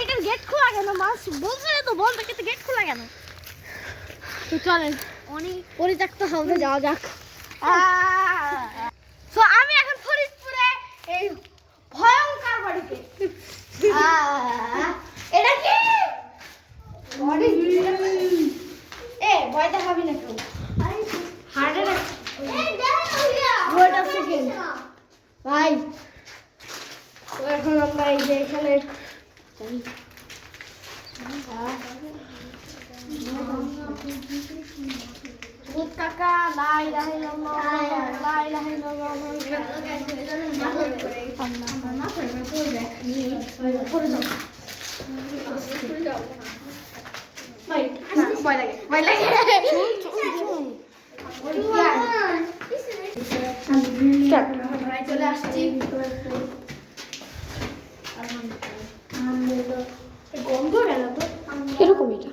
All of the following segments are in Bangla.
এটার গেট খোলা কেন? মাছ বলছে তো, বলতে কিন্তু গেট খোলা কেন? তো চলেন অনেক পরিত্যক্ত হাউসে যাওয়া যাক। তো আমি এখন ফরিদপুরে এই ভয়ঙ্কর বাড়িতে। এটা কি? এ ভয় দেখাবি না কেউ। Heart attack. ভাই তো এখন আমরা এই যে এখানে কাকা লাই লাহে লাই লাহে চলে আসছি। গন্ধ কেন তো এরকম? এটা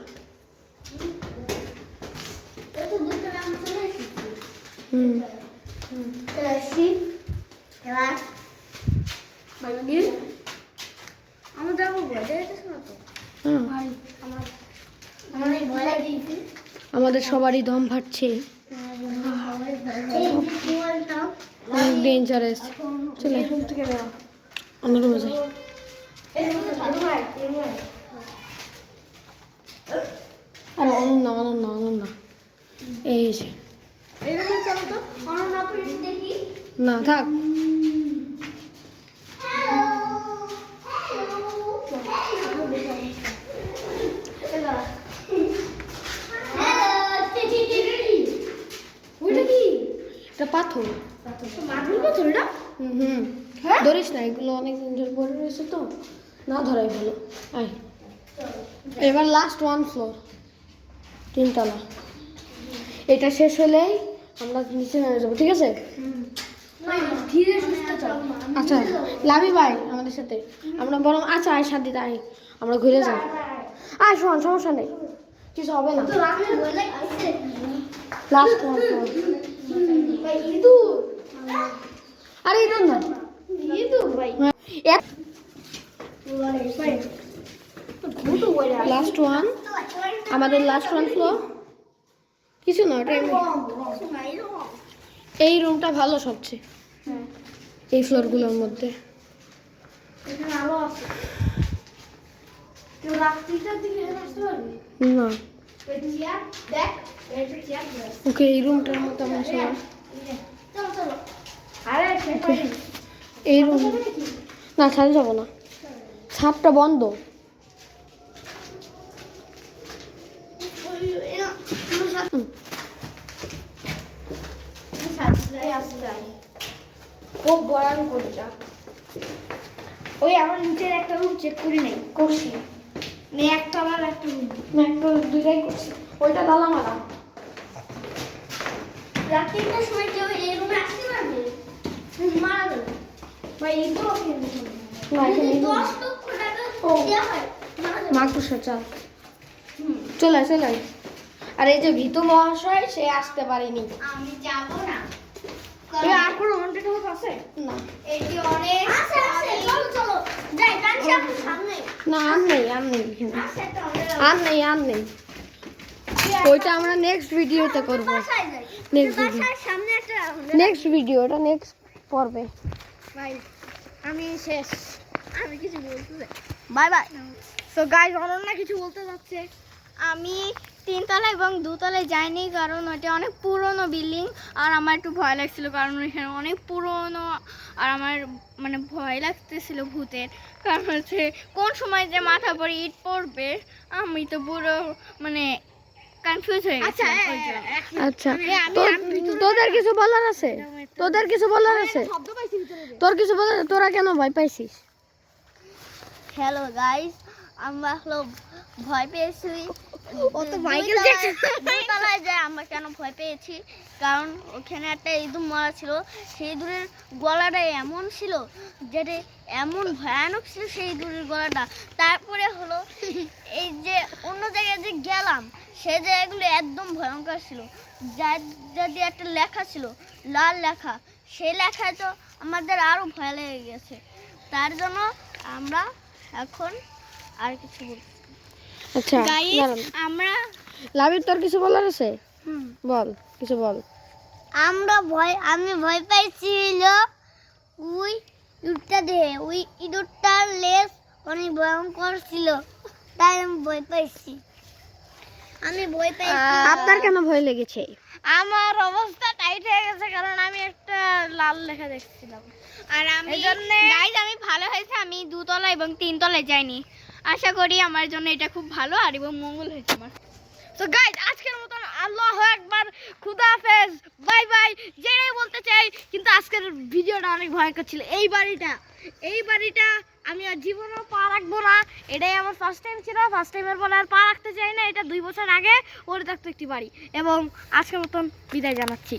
আমাদের সবারই দম ফাটছে, অনেক ডেঞ্জারাস। চলে আমরা রুমে যাই। আরে অনন্যা এই যে না থাক। এটা পাথর, ধরিস না, এগুলো অনেক দিন ধরে পড়ে রয়েছে তো, না ধরাই ভালো। আয় এবার লাস্ট 1 ফ্লোর, 3 তলা। এটা শেষ হলেই আমরা নিচে নেমে যাবো, ঠিক আছে? আচ্ছা লাভি ভাই আমাদের সাথে, আমরা বরং আচ্ছা আয় সাথে আয়, আমরা ঘুরে যাই। আয় শোন, সমস্যা নেই, কিছু হবে না। Last 1 floor. আরে ইদুর না, লাস্ট 1, আমাদের লাস্ট 1 ফ্লোর। কিছু না, ওটা এই রুমটা ভালো সবচেয়ে এই ফ্লোরগুলোর মধ্যে। না ওকে, এই রুমটার মতো আমার সবার, এই রুম না, ছাদে যাবো না, ছাদটা বন্ধ। ও বড় করে যা। ওই আমার নিচের একটা রুম চেক করি নাই, করছি মানে একটা আমার একটা রুম, একটা দুইটাই করছি। ওইটা তালা মারা। রাত 3টার সময় কেউ এই রুমে আসতে পারবে? মারা যাবে ভাই। এই তো মাকুসা চাল চলে চলে। আর এই যে ভিতু মহাশয়, সে আসতে পারেনি। আমি যাব না। আর কোনো হন্টেড হাউস আছে? না, এটি অনেক আছে। চলো চলো যাই, কাঞ্চি আপু সামনে। না আর নেই এখানে, আর নেই। ওইটা আমরা নেক্সট ভিডিওতে করব। নেক্সট ভিডিও, এটা নেক্সট পর্বে। বাই, আমি শেষ, আমি কিছু বলতে চাই। Bye bye. So guys, Ananya কিছু বলতে যাচ্ছে। আমি 3 তলা এবং 2 তলায় যাইনি, কারণ ওটা অনেক পুরনো বিল্ডিং। আর আমার একটু ভয় লাগছিল, কারণ এখানে অনেক পুরনো। আর আমার মানে ভয় লাগতেছিল ভূতের, কারণ হচ্ছে কোন সময় যে মাথা পরে ইট পড়বে, আমি তো পুরো মানে কনফিউজ হয়ে গেছি। আচ্ছা, তোদের কিছু বলার আছে? তোর কিছু বলার? তোরা কেন ভয় পাইছিস? হ্যালো গাইস, আমরা হলো ভয় পেয়েছি। আমরা কেন ভয় পেয়েছি? কারণ ওখানে একটা ইঁদুর মারা ছিল। সেই ইঁদুরের গলাটা এমন ছিল, যেটা এমন ভয়ানক ছিল সেই ইঁদুরের গলাটা। তারপরে হলো এই যে অন্য জায়গায় যে গেলাম, সেই জায়গাগুলো একদম ভয়ঙ্কর ছিল। যার দিয়ে একটা লেখা ছিল, লাল লেখা, সেই লেখায় তো আমাদের আরও ভয় লেগে গেছে। তার জন্য আমরা এখন আর কিছু বলছি আচ্ছা গাইস আমরা লাবিব তোর কিছু বলার আছে বল কিছু বল আমি ভয় পাইছিল ওই ইঁদুরটা দেখে ওই ইঁদুরটার লেজ অনেক ভয়ঙ্কর ছিল তাই আমি ভয় পাইছি আপনার কেন ভয় লেগেছে আমার অবস্থা টাইট হয়ে গেছে কারণ আমি একটা লাল লেখা দেখছিলাম আর আমি গাইস আমি ভালো হয়েছে আমি 2 তলা এবং 3 তলায় যাইনি আশা করি আমার জন্য এটা খুব ভালো আর এবং মঙ্গল হয়েছে আমার তো গাইস আজকের মতন আল্লাহু আকবার খুদা হাফেজ বাই বাই যেটাই বলতে চাই কিন্তু আজকের ভিডিওটা অনেক ভয়ঙ্কর ছিল এই বাড়িটা আমি আর জীবনেও পা রাখবো না এটাই আমার ফার্স্ট টাইম ছিল ফার্স্ট টাইমের পরে আর পা রাখতে চাই না এটা 2 বছর আগে ওর থাকতো একটি বাড়ি এবং আজকের মতন বিদায় জানাচ্ছি